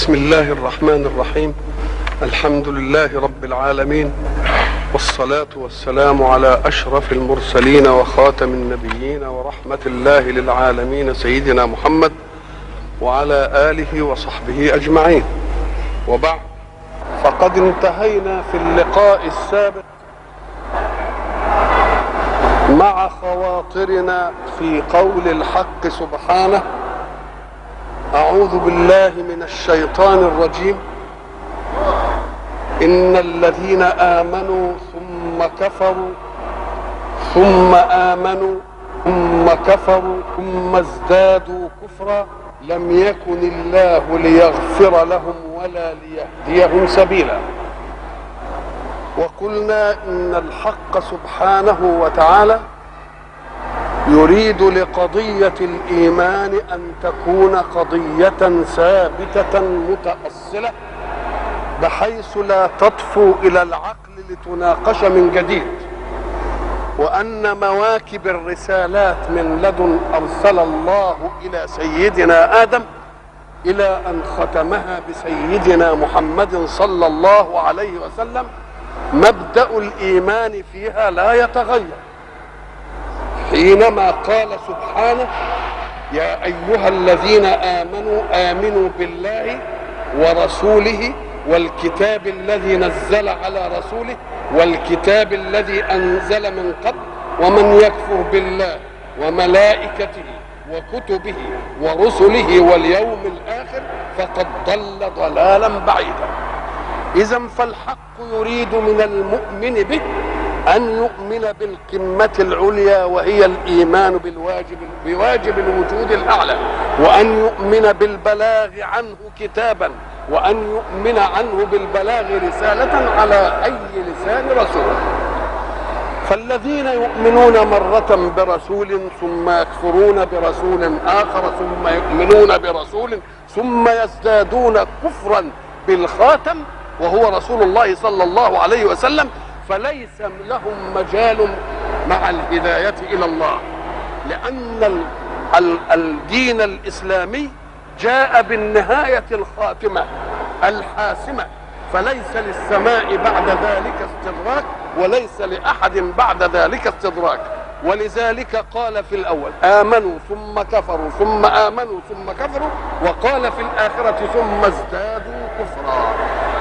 بسم الله الرحمن الرحيم. الحمد لله رب العالمين، والصلاة والسلام على أشرف المرسلين وخاتم النبيين ورحمة الله للعالمين سيدنا محمد وعلى آله وصحبه أجمعين. وبعد، فقد انتهينا في اللقاء السابق مع خواطرنا في قول الحق سبحانه: أعوذ بالله من الشيطان الرجيم. إن الذين آمنوا ثم كفروا ثم آمنوا ثم كفروا ثم ازدادوا كفرا لم يكن الله ليغفر لهم ولا ليهديهم سبيلا. وقلنا إن الحق سبحانه وتعالى يريد لقضية الإيمان أن تكون قضية ثابتة متأصلة، بحيث لا تطفو إلى العقل لتناقش من جديد، وأن مواكب الرسالات من لدن أرسل الله إلى سيدنا آدم إلى أن ختمها بسيدنا محمد صلى الله عليه وسلم مبدأ الإيمان فيها لا يتغير، حينما قال سبحانه: يا أيها الذين آمنوا آمنوا بالله ورسوله والكتاب الذي نزل على رسوله والكتاب الذي أنزل من قبل ومن يكفر بالله وملائكته وكتبه ورسله واليوم الآخر فقد ضل ضلالا بعيدا. إذن فالحق يريد من المؤمن به أن يؤمن بالقمة العليا، وهي الإيمان بواجب الوجود الأعلى، وأن يؤمن بالبلاغ عنه كتابا، وأن يؤمن عنه بالبلاغ رسالة على أي لسان رسول. فالذين يؤمنون مرة برسول ثم يكفرون برسول آخر ثم يؤمنون برسول ثم يزدادون كفرا بالخاتم وهو رسول الله صلى الله عليه وسلم، فليس لهم مجال مع الهداية إلى الله، لأن الدين الإسلامي جاء بالنهاية الخاتمة الحاسمة، فليس للسماء بعد ذلك استدراك وليس لأحد بعد ذلك استدراك. ولذلك قال في الأول: آمنوا ثم كفروا ثم آمنوا ثم كفروا، وقال في الآخرة: ثم ازدادوا كفرا،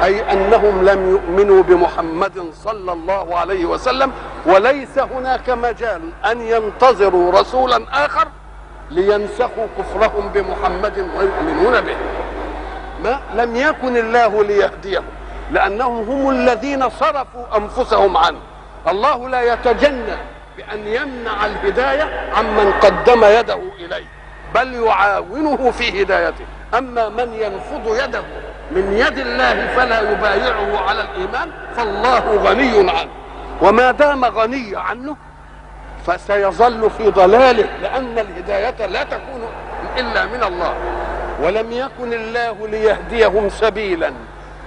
أي أنهم لم يؤمنوا بمحمد صلى الله عليه وسلم، وليس هناك مجال أن ينتظروا رسولا آخر لينسخوا كفرهم بمحمد ويؤمنون به. ما لم يكن الله ليهديهم، لأنهم هم الذين صرفوا أنفسهم عنه. الله لا يتجنى بأن يمنع الهداية عمن قدم يده إليه، بل يعاونه في هدايته. أما من ينفض يده من يد الله فلا يبايعه على الإيمان فالله غني عنه، وما دام غني عنه فسيظل في ضلاله، لأن الهداية لا تكون إلا من الله. ولم يكن الله ليهديهم سبيلا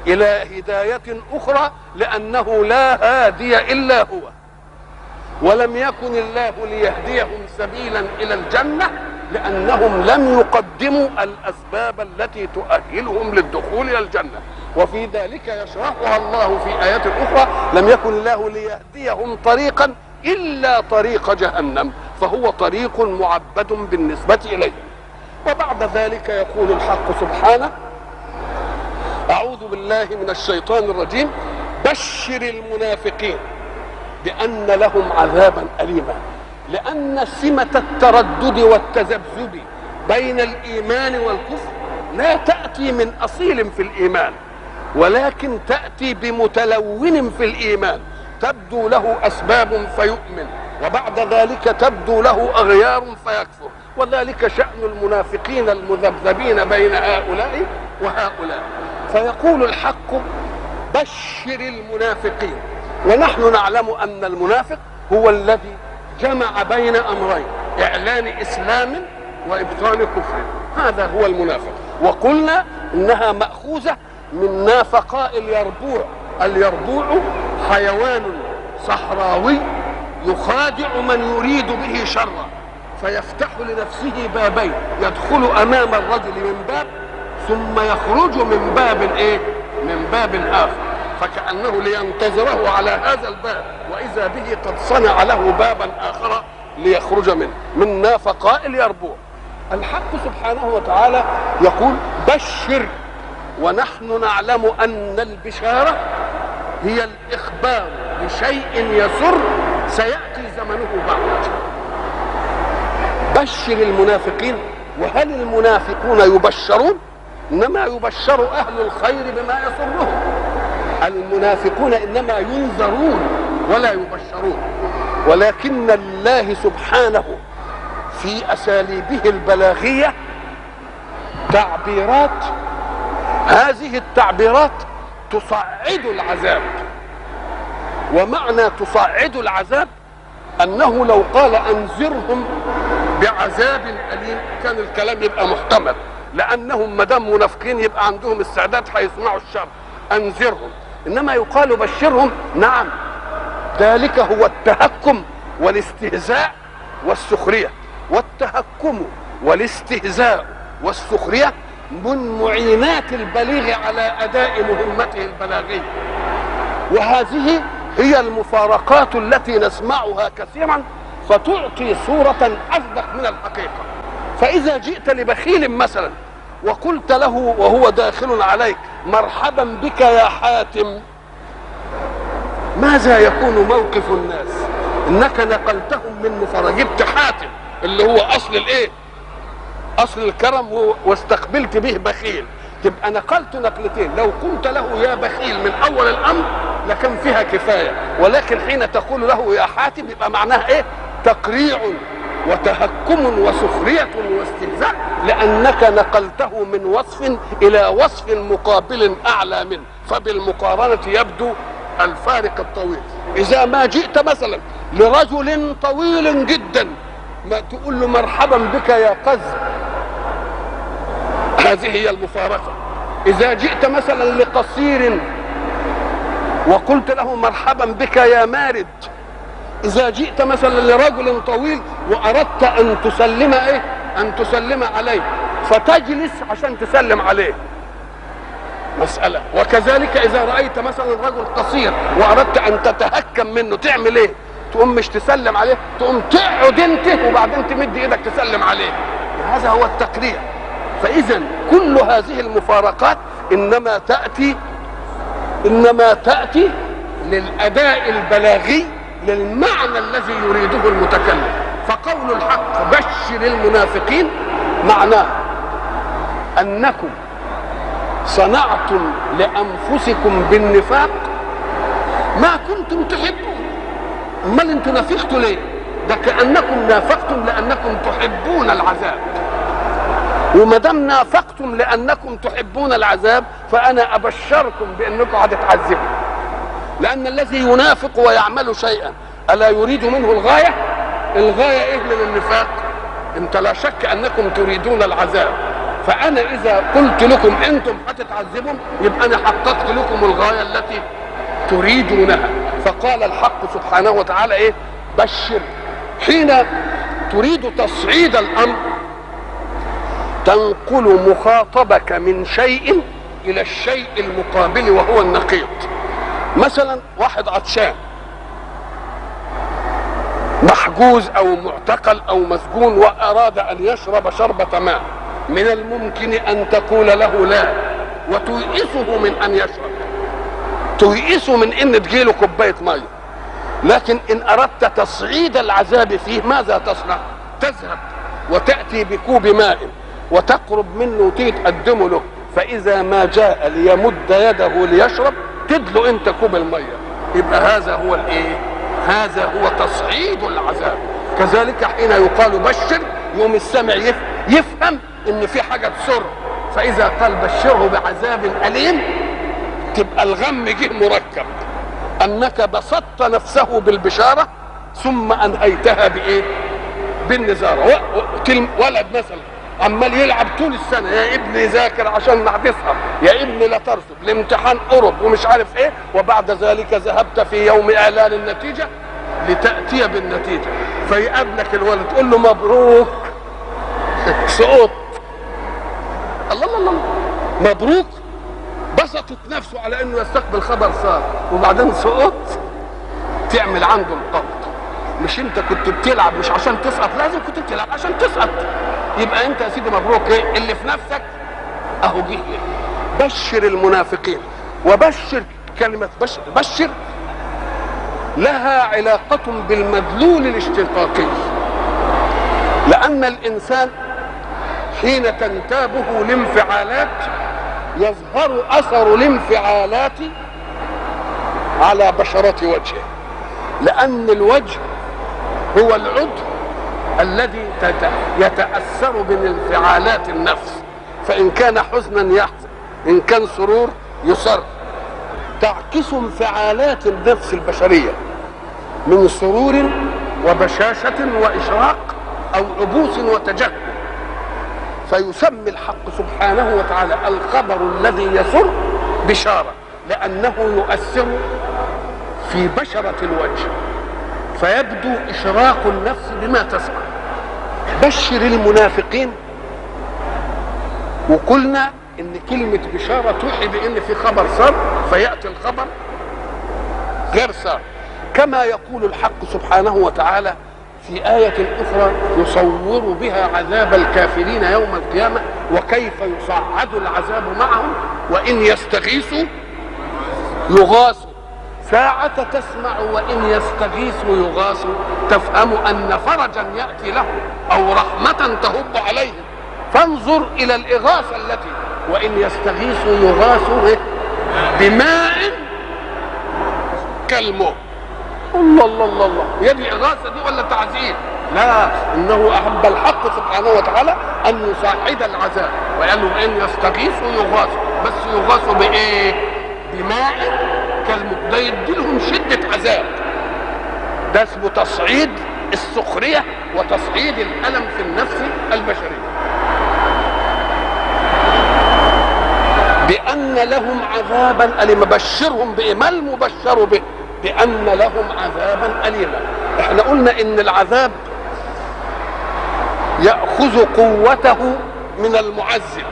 إلى هداية أخرى، لأنه لا هادي إلا هو. ولم يكن الله ليهديهم سبيلا إلى الجنة، لأنهم لم يقدموا الأسباب التي تؤهلهم للدخول إلى الجنة. وفي ذلك يشرحها الله في آيات أخرى: لم يكن الله ليهديهم طريقا إلا طريق جهنم، فهو طريق معبد بالنسبة إليه. وبعد ذلك يقول الحق سبحانه: أعوذ بالله من الشيطان الرجيم. بشر المنافقين بأن لهم عذابا أليما. لأن سمة التردد والتذبذب بين الإيمان والكفر لا تأتي من أصيل في الإيمان، ولكن تأتي بمتلون في الإيمان، تبدو له أسباب فيؤمن، وبعد ذلك تبدو له أغيار فيكفر. وذلك شأن المنافقين المذبذبين بين هؤلاء وهؤلاء. فيقول الحق: بشر المنافقين. ونحن نعلم أن المنافق هو الذي جمع بين أمرين: إعلان إسلام وإبطان كفر. هذا هو المنافق. وقلنا إنها مأخوذة من نافقاء اليربوع. اليربوع حيوان صحراوي يخادع من يريد به شرا، فيفتح لنفسه بابين: يدخل أمام الرجل من باب ثم يخرج من باب ايه؟ من باب اخر، فكأنه لينتظره على هذا الباب، واذا به قد صنع له بابا اخر ليخرج منه، من نافقاء اليربوع. الحق سبحانه وتعالى يقول بشر، ونحن نعلم ان البشارة هي الاخبار بشيء يسر سيأتي زمنه بعد. بشر المنافقين. وهل المنافقون يبشرون؟ انما يبشر اهل الخير بما يسرهم. المنافقون انما ينذرون ولا يبشرون. ولكن الله سبحانه في اساليبه البلاغيه تعبيرات، هذه التعبيرات تصعد العذاب. ومعنى تصعد العذاب انه لو قال انذرهم بعذاب اليم كان الكلام يبقى محتمل، لانهم ما دام منافقين يبقى عندهم استعداد هيصنعوا الشر. انذرهم، انما يقال بشرهم. نعم، ذلك هو التهكم والاستهزاء والسخريه. والتهكم والاستهزاء والسخريه من معينات البليغ على اداء مهمته البلاغيه، وهذه هي المفارقات التي نسمعها كثيرا فتعطي صورة أصدق من الحقيقة. فإذا جئت لبخيل مثلا وقلت له وهو داخل عليك مرحبا بك يا حاتم، ماذا يكون موقف الناس؟ إنك نقلتهم من جبت حاتم اللي هو أصل الإيه؟ أصل الكرم، واستقبلت به بخيل، تبقى نقلت نقلتين. لو قلت له يا بخيل من أول الأمر لكان فيها كفاية، ولكن حين تقول له يا حاتم يبقى معناها إيه؟ تقريع وتهكم وسخرية واستهزاء، لأنك نقلته من وصف إلى وصف مقابل أعلى منه، فبالمقارنة يبدو الفارق الطويل. إذا ما جئت مثلا لرجل طويل جدا ما تقول له مرحبا بك يا قز، هذه هي المفارقة. إذا جئت مثلا لقصير وقلت له مرحبا بك يا مارد، إذا جئت مثلا لرجل طويل وأردت أن تسلم إيه؟ أن تسلم عليه فتجلس عشان تسلم عليه، مسألة. وكذلك إذا رأيت مثلا رجل قصير وأردت أن تتهكم منه تعمل إيه؟ تقوم مش تسلم عليه، تقوم تقعد أنت وبعدين تمد إيدك تسلم عليه. هذا هو التقريع. فإذا كل هذه المفارقات إنما تأتي للأداء البلاغي للمعنى الذي يريده المتكلم. فقول الحق بشر المنافقين معناه أنكم صنعتم لأنفسكم بالنفاق ما كنتم تحبون. امال انتم نافقتوا ليه؟ ده كأنكم نافقتم لأنكم تحبون العذاب، وما دام نافقتم لأنكم تحبون العذاب فأنا أبشركم بأنكم هتتعذبوا. لأن الذي ينافق ويعمل شيئا ألا يريد منه الغاية؟ الغاية إيه من النفاق؟ أنت لا شك أنكم تريدون العذاب، فأنا إذا قلت لكم أنتم هتتعذبوا يبقى أنا حققت لكم الغاية التي تريدونها. فقال الحق سبحانه وتعالى إيه؟ بشر. حين تريد تصعيد الأمر تنقل مخاطبك من شيء إلى الشيء المقابل وهو النقيض. مثلا واحد عطشان محجوز أو معتقل أو مسجون وأراد أن يشرب شربة ماء، من الممكن أن تقول له لا وتيئسه من أن يشرب، تيئسه من أن تجيله كوباية ماء. لكن إن أردت تصعيد العذاب فيه ماذا تصنع؟ تذهب وتأتي بكوب ماء وتقرب منه وتيجي تقدمه له، فإذا ما جاء ليمد يده ليشرب تدلو أنت كوب المية. يبقى هذا هو الإيه؟ هذا هو تصعيد العذاب. كذلك حين يقال بشر يوم السامع يفهم ان في حاجه تسر، فاذا قال بشره بعذاب اليم تبقى الغم جه مركب، انك بسطت نفسه بالبشاره ثم انهيتها بايه؟ بالنزاره. ولد مثلا عمال يلعب طول السنه، يا ابني ذاكر عشان ما هتسهر، يا ابني لا ترسب، الامتحان قرب ومش عارف ايه، وبعد ذلك ذهبت في يوم اعلان النتيجه لتاتي بالنتيجه، فيقابلك الولد تقول له مبروك سقط. الله الله الله، مبروك بسطت نفسه على انه يستقبل خبر صار، وبعدين سقط تعمل عنده القبض. مش انت كنت بتلعب مش عشان تسقط، لازم كنت بتلعب عشان تسقط. يبقى انت يا سيدي مبروك ايه اللي في نفسك اهو جه. بشر المنافقين. وبشر كلمة بشر لها علاقة بالمدلول الاشتقاقي، لأن الإنسان حين تنتابه الانفعالات يظهر أثر الانفعالات على بشرة وجهه، لأن الوجه هو العضو الذي يتأثر بانفعالات النفس، فإن كان حزنا يحزن، إن كان سرور يسر. تعكس انفعالات النفس البشرية من سرور وبشاشة وإشراق أو عبوس وتجهل، فيسمي الحق سبحانه وتعالى الخبر الذي يسر بشارة، لأنه يؤثر في بشرة الوجه فيبدو إشراق النفس بما تسمع. بشر المنافقين. وقلنا إن كلمة بشارة توحي بأن في خبر صار، فيأتي الخبر غير صار، كما يقول الحق سبحانه وتعالى في آية أخرى يصور بها عذاب الكافرين يوم القيامة وكيف يصعد العذاب معهم وإن يستغيثوا يغاثوا. ساعة تسمع وإن يستغيثوا يغاثوا تفهم أن فرجا يأتي له أو رحمة تهب عليهم، فانظر إلى الإغاثة التي وإن يستغيثوا يغاثوا بماء كالمهل. الله الله الله الله، هي دي إغاثة دي ولا تعذيب؟ لا، إنه أحب الحق سبحانه وتعالى أن يصعد العذاب، وقال له إن يستغيثوا يغاثوا، بس يغاثوا بإيه؟ بماء كالمهل. ده يدي لهم شدة عذاب. ده اسمه تصعيد السخرية وتصعيد الألم في النفس البشرية. بأن لهم عذابا أليما. بشرهم بإيه؟ ما المبشر به؟ بأن لهم عذابا أليما. احنا قلنا إن العذاب يأخذ قوته من المعذب،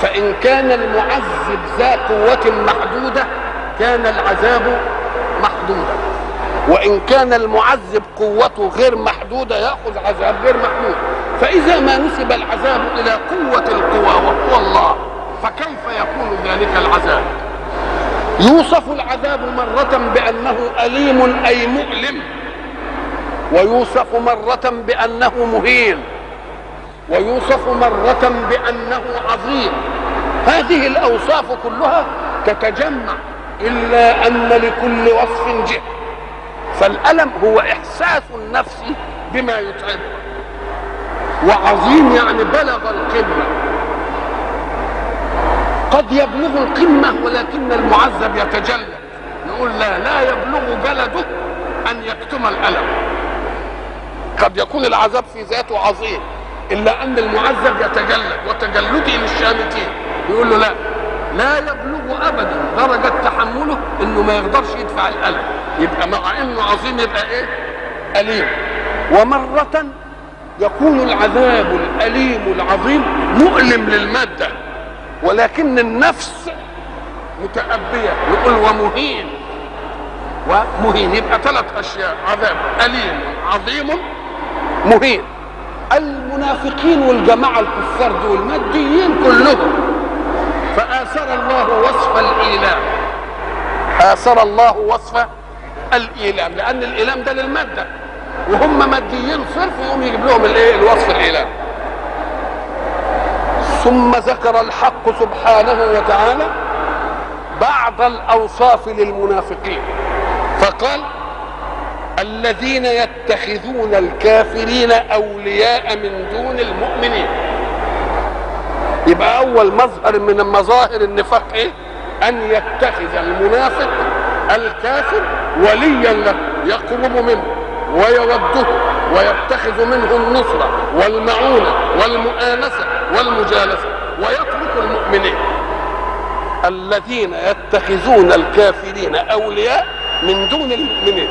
فإن كان المعذب ذا قوة محدودة كان العذاب محدودا، وإن كان المعذب قوته غير محدودة يأخذ عذاب غير محدود. فإذا ما نسب العذاب إلى قوة القوى وهو الله فكيف يكون ذلك العذاب؟ يوصف العذاب مرة بأنه أليم أي مؤلم، ويوصف مرة بأنه مهين، ويوصف مرة بأنه عظيم. هذه الأوصاف كلها تتجمع، إلا أن لكل وصف جهة. فالألم هو إحساس النفس بما يتعبه، وعظيم يعني بلغ القمة. قد يبلغ القمة ولكن المعذب يتجلد، نقول لا يبلغ جلده أن يكتم الألم. قد يكون العذاب في ذاته عظيم إلا أن المعذب يتجلد، وتجلده للشامتين يقول له لا يبلغ أبدا درجة تحمله إنه ما يقدرش يدفع الألم. يبقى مع إنه عظيم يبقى إيه؟ أليم. ومرة يكون العذاب الأليم العظيم مؤلم للمادة، ولكن النفس متأبية، نقول ومهين. يبقى ثلاث أشياء: عذاب أليم عظيم مهين. المنافقين والجماعة الكفار دول ماديين كلهم، فآثر الله وصف الإيلام. آثر الله وصف الإيلام لأن الإيلام ده للمادة، وهم ماديين صرف، يقوم يجيب لهم الوصف الإيلام. ثم ذكر الحق سبحانه وتعالى بعض الأوصاف للمنافقين فقال: الذين يتخذون الكافرين أولياء من دون المؤمنين. يبقى أول مظهر من مظاهر النفاق إيه؟ أن يتخذ المنافق الكافر وليا له، يقرب منه ويوده ويتخذ منه النصرة والمعونة والمؤانسة والمجالسة، ويترك المؤمنين. الذين يتخذون الكافرين أولياء من دون المؤمنين.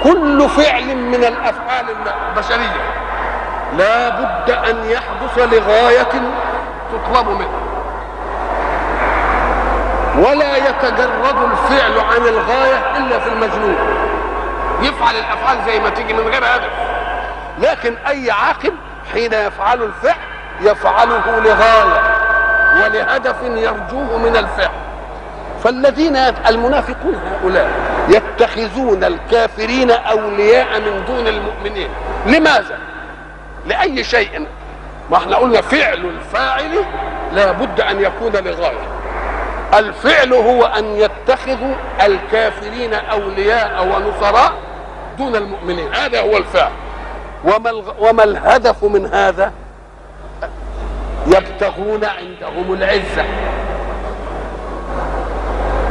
كل فعل من الأفعال البشرية لا بد أن يحدث لغاية تطلب منه. ولا يتجرد الفعل عن الغاية إلا في المجنون، يفعل الأفعال زي ما تيجي من غير هدف. لكن أي عاقل حين يفعل الفعل يفعله لغاية ولهدف يرجوه من الفعل. فالذين المنافقون هؤلاء يتخذون الكافرين أولياء من دون المؤمنين. لماذا؟ لأي شيء. ما احنا قلنا فعل الفاعل لا بد أن يكون لغاية. الفعل هو أن يتخذوا الكافرين أولياء ونصراء دون المؤمنين، هذا هو الفعل. وما الهدف من هذا؟ يبتغون عندهم العزة.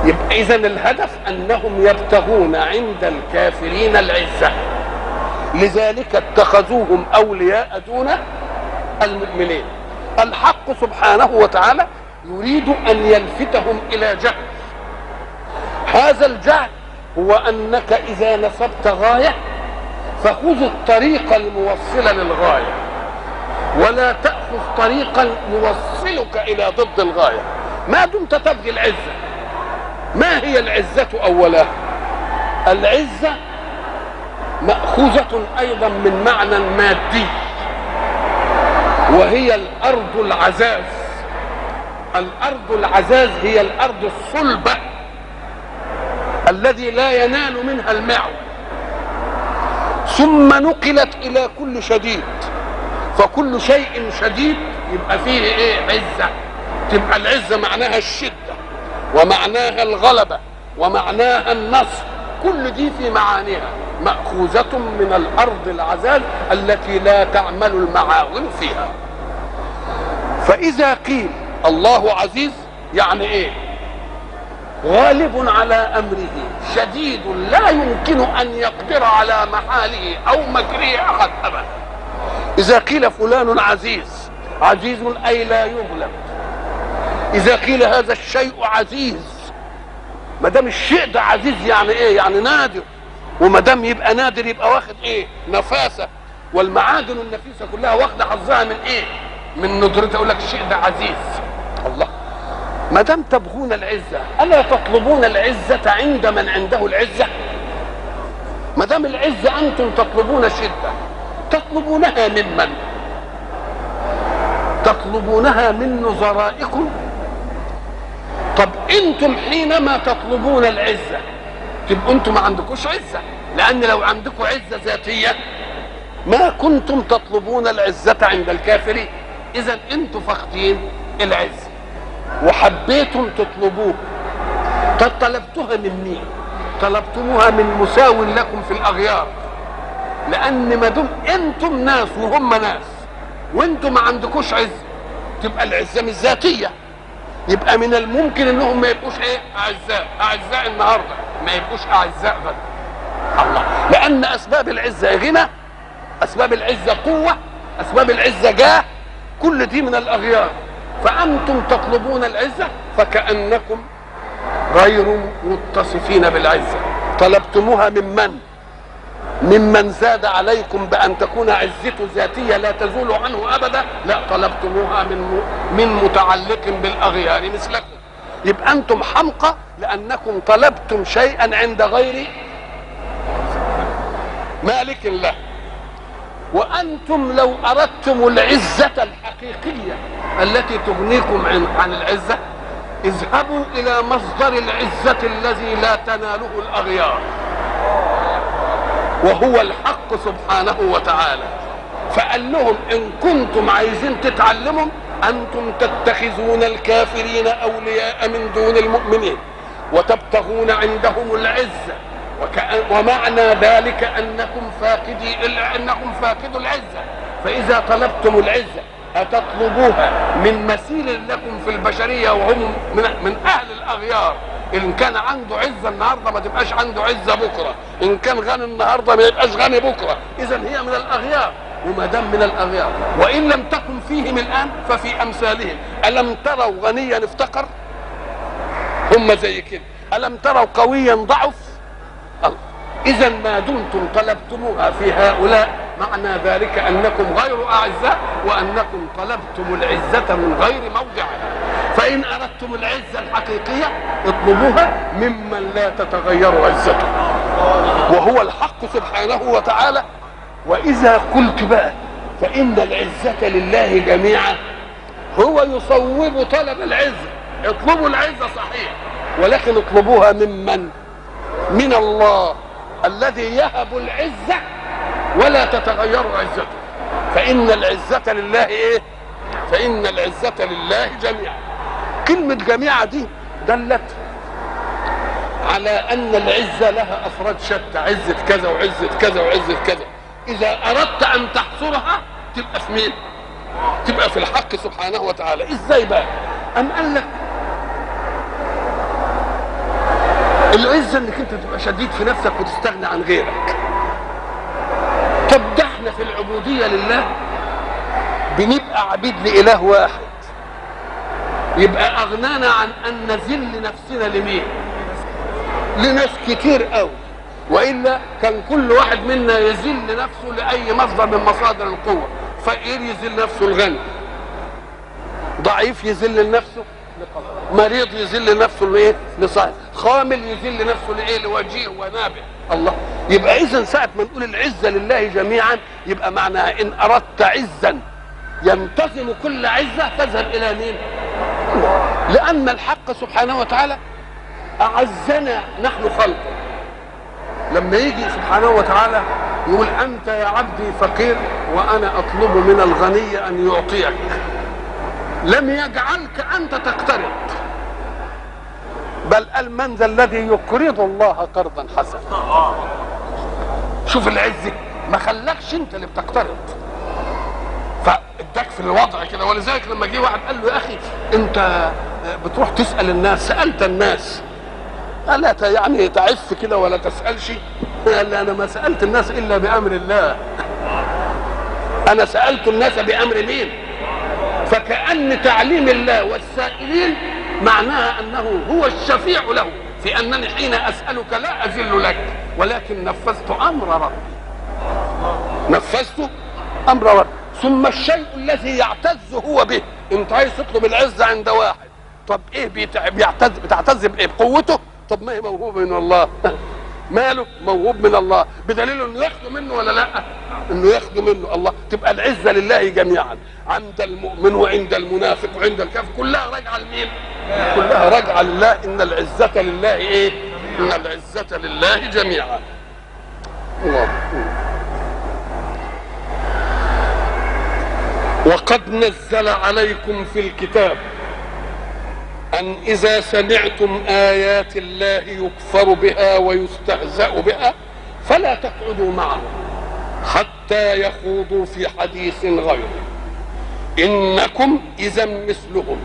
يبقى إذن الهدف أنهم يبتغون عند الكافرين العزة، لذلك اتخذوهم أولياء دون المؤمنين. الحق سبحانه وتعالى يريد أن يلفتهم إلى جهل. هذا الجهل هو أنك إذا نصبت غاية فخذ الطريق الموصل للغاية، ولا تأخذ طريقا يوصلك إلى ضد الغاية ما دمت تبغي العزة. ما هي العزة أولا؟ العزة مأخوذة أيضا من معنى مادي، وهي الأرض العزاز. الأرض العزاز هي الأرض الصلبة الذي لا ينال منها المعول، ثم نقلت إلى كل شديد. فكل شيء شديد يبقى فيه ايه؟ عزة. تبقى العزة معناها الشدة ومعناها الغلبة ومعناها النصر، كل دي في معانيها مأخوذة من الأرض العزاز التي لا تعمل المعاول فيها. فإذا قيل الله عزيز يعني ايه؟ غالب على أمره، شديد لا يمكن أن يقدر على محاله أو مكره أحد أبدا. إذا قيل فلان عزيز، عزيز أي لا يغلب. إذا قيل هذا الشيء عزيز، ما دام الشيء ده عزيز يعني إيه؟ يعني نادر. وما دام يبقى نادر يبقى واخد إيه؟ نفاسة. والمعادن النفيسة كلها واخدة حظها من إيه؟ من ندرتها. يقول لك الشيء ده عزيز. الله، ما دام تبغون العزة ألا تطلبون العزة عند من عنده العزة؟ ما دام العزة أنتم تطلبون شدة، تطلبونها ممن؟ تطلبونها من نظرائكم. طب انتم حينما تطلبون العزة تبقوا انتم ما عندكوش عزة، لان لو عندكم عزة ذاتية ما كنتم تطلبون العزة عند الكافرين. اذا انتم فاقدين العزة وحبيتم تطلبوه. طلبتوها من مين؟ طلبتموها من مساو لكم في الاغيار، لان ما دام انتم ناس وهم ناس وانتم ما عندكوش عزة تبقى العزة مش ذاتية. يبقى من الممكن انهم ما يبقوش ايه؟ اعزاء النهارده، ما يبقوش اعزاء غدا. الله، لان اسباب العزة غنى، اسباب العزة قوة، اسباب العزة جاه، كل دي من الاغيار. فانتم تطلبون العزة فكأنكم غير متصفين بالعزة. طلبتموها ممن زاد عليكم بأن تكون عزته ذاتية لا تزول عنه أبدا؟ لا، طلبتموها من متعلق بالأغيار مثلكم. يبقى أنتم حمقى لأنكم طلبتم شيئا عند غير مالك له. وأنتم لو أردتم العزة الحقيقية التي تغنيكم عن العزة اذهبوا إلى مصدر العزة الذي لا تناله الأغيار، وهو الحق سبحانه وتعالى. فقال لهم إن كنتم عايزين تتعلموا أنتم تتخذون الكافرين أولياء من دون المؤمنين وتبتغون عندهم العزة، ومعنى ذلك أنكم فاقدوا العزة. فإذا طلبتم العزة أتطلبوها من مثيل لكم في البشرية وهم من أهل الأغيار؟ إن كان عنده عزة النهاردة ما تبقاش عنده عزة بكرة، إن كان غني النهاردة ما يبقاش غني بكرة. إذا هي من الأغيار، وما دام من الأغيار وإن لم تكن فيهم الآن ففي أمثالهم. ألم تروا غنيا افتقر؟ هم زي كده. ألم تروا قويا ضعف؟ إذا ما دمتم طلبتموها في هؤلاء معنى ذلك أنكم غير أعزاء وأنكم طلبتم العزة من غير موضعها، فإن أردتم العزة الحقيقية اطلبوها ممن لا تتغير عزته، وهو الحق سبحانه وتعالى. وإذا قلت بقى فإن العزة لله جميعا، هو يصوب طلب العزة. اطلبوا العزة صحيح، ولكن اطلبوها ممن؟ من الله الذي يهب العزة ولا تتغير عزته. فإن العزة لله ايه؟ فإن العزة لله جميعا. كلمة جميعا دي دلت على أن العزة لها أفراد شتى، عزة كذا وعزة كذا وعزة كذا. إذا أردت أن تحصرها تبقى في مين؟ تبقى في الحق سبحانه وتعالى. إزاي بقى؟ أم قال لك العزة انك انت تبقى شديد في نفسك وتستغنى عن غيرك. طب ده احنا في العبودية لله بنبقى عبيد لإله واحد، يبقى أغنانا عن أن نذل نفسنا لمين؟ لناس كتير قوي، وإلا كان كل واحد منا يذل نفسه لأي مصدر من مصادر القوة. فقير يذل نفسه الغني، ضعيف يذل نفسه مريض، يذل نفسه لايه؟ لصاحب، خامل يذل نفسه لايه؟ لوجيه ونابه. الله. يبقى اذا ساعه ما نقول العزه لله جميعا يبقى معناها ان اردت عزا ينتظم كل عزه تذهب الى مين؟ لان الحق سبحانه وتعالى اعزنا نحن خلقه. لما يجي سبحانه وتعالى يقول انت يا عبدي فقير وانا اطلب من الغني ان يعطيك، لم يجعلك انت تقترض، بل قال من ذا الذي يقرض الله قرضا حسنا. شوف العزه، ما خلاكش انت اللي بتقترض، فاداك في الوضع كده. ولذلك لما جه واحد قال له يا اخي انت بتروح تسال الناس، سالت الناس الا يعني تعف كده ولا تسالش؟ قال انا ما سالت الناس الا بامر الله، انا سالت الناس بامر مين؟ فكأن تعليم الله والسائلين معناها أنه هو الشفيع له في أنني حين أسألك لا أذل لك، ولكن نفذت أمر ربي، نفذت أمر ربي. ثم الشيء الذي يعتز هو به، أنت عايز تطلب العزة عند واحد، طب إيه بتعتز بإيه؟ بقوته؟ طب ما هي موهوبة من الله ماله؟ موهوب من الله، بدليل انه ياخده منه ولا لا؟ انه ياخده منه الله. تبقى العزه لله جميعا، عند المؤمن وعند المنافق وعند الكافر، كلها راجعه لمين؟ كلها راجعه لله. ان العزه لله ايه؟ ان العزه لله جميعا. الله. وقد نزل عليكم في الكتاب أن إذا سمعتم آيات الله يكفر بها ويستهزأ بها فلا تقعدوا معهم حتى يخوضوا في حديث غيره إنكم إذا مثلهم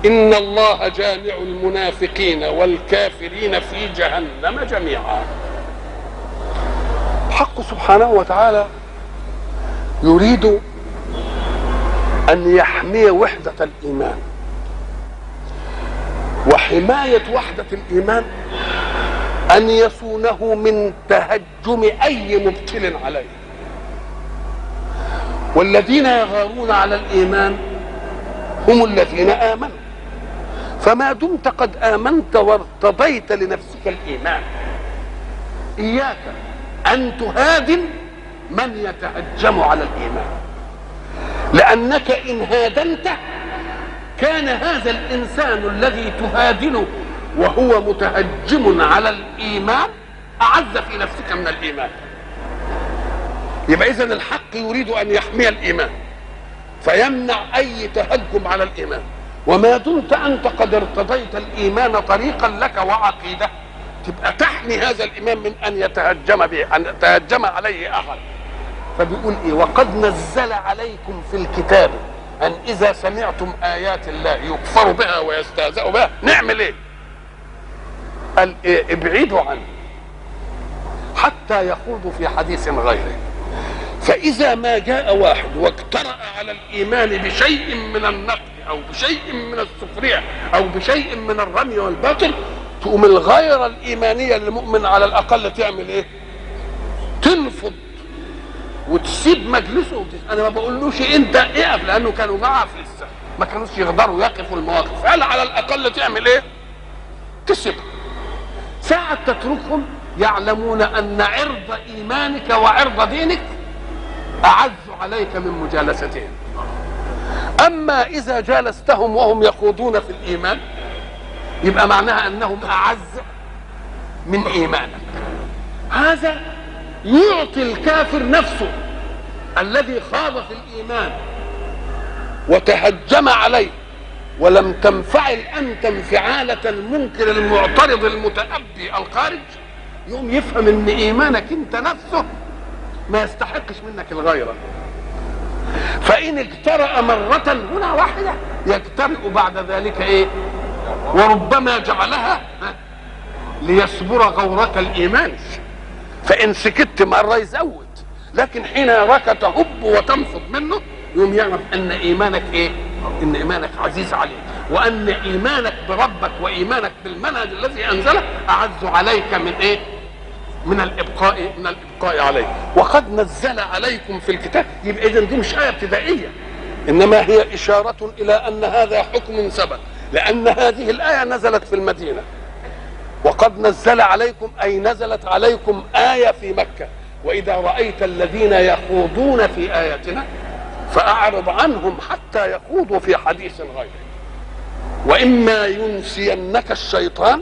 إن الله جامع المنافقين والكافرين في جهنم جميعا. الحق سبحانه وتعالى يريد أن يحمي وحدة الإيمان، وحماية وحدة الإيمان أن يصونه من تهجم أي مبطل عليه. والذين يغارون على الإيمان هم الذين آمنوا، فما دمت قد آمنت وارتضيت لنفسك الإيمان إياك أن تهادن من يتهجم على الإيمان، لأنك إن هادنته كان هذا الإنسان الذي تهادنه وهو متهجم على الإيمان أعز في نفسك من الإيمان. يبقى إذن الحق يريد أن يحمي الإيمان فيمنع أي تهجم على الإيمان. وما دمت أنت قد ارتضيت الإيمان طريقا لك وعقيدة تبقى تحمي هذا الإيمان من أن يتهجم به، أن يتهجم عليه أحد. فبيقول إيه؟ وقد نزل عليكم في الكتاب أن إذا سمعتم آيات الله يكفر بها ويستهزأ بها نعمل إيه؟ قال إيه؟ ابعدوا عنه حتى يخوضوا في حديث غيره. فإذا ما جاء واحد واجترأ على الإيمان بشيء من النقد أو بشيء من السخرية أو بشيء من الرمي والباطل، تقوم الغيرة الإيمانية للمؤمن على الأقل تعمل إيه؟ تنفض وتسيب مجلسه انا ما بقولوش انت اقف، لانه كانوا ضعاف لسه ما كانوش يقدروا يقفوا المواقف، قال على الاقل تعمل ايه؟ تسيبهم. ساعة تتركهم يعلمون ان عرض ايمانك وعرض دينك اعز عليك من مجالستهم. اما اذا جالستهم وهم يخوضون في الايمان يبقى معناها انهم اعز من ايمانك. هذا يعطي الكافر نفسه الذي خاض في الايمان وتهجم عليه ولم تنفعل انت انفعالة المنكر المعترض المتأبي الخارج، يوم يفهم ان ايمانك انت نفسه ما يستحقش منك الغيرة. فان اجترأ مرة هنا واحدة يجترئ بعد ذلك ايه؟ وربما جعلها ليصبر غورة الايمان. فان سكت مرة يزود، لكن حين يراك تهب وتنفض منه يوم يعرف ان ايمانك ايه؟ ان ايمانك عزيز عليك، وان ايمانك بربك وايمانك بالمنهج الذي انزله اعز عليك من ايه؟ من الابقاء عليه. وقد نزل عليكم في الكتاب، يبقى اذا دي مش ايه ابتدائيه، انما هي اشاره الى ان هذا حكم سبق، لان هذه الايه نزلت في المدينه. وقد نزل عليكم اي نزلت عليكم ايه في مكه، واذا رايت الذين يخوضون في اياتنا فاعرض عنهم حتى يخوضوا في حديث غيره، واما ينسينك الشيطان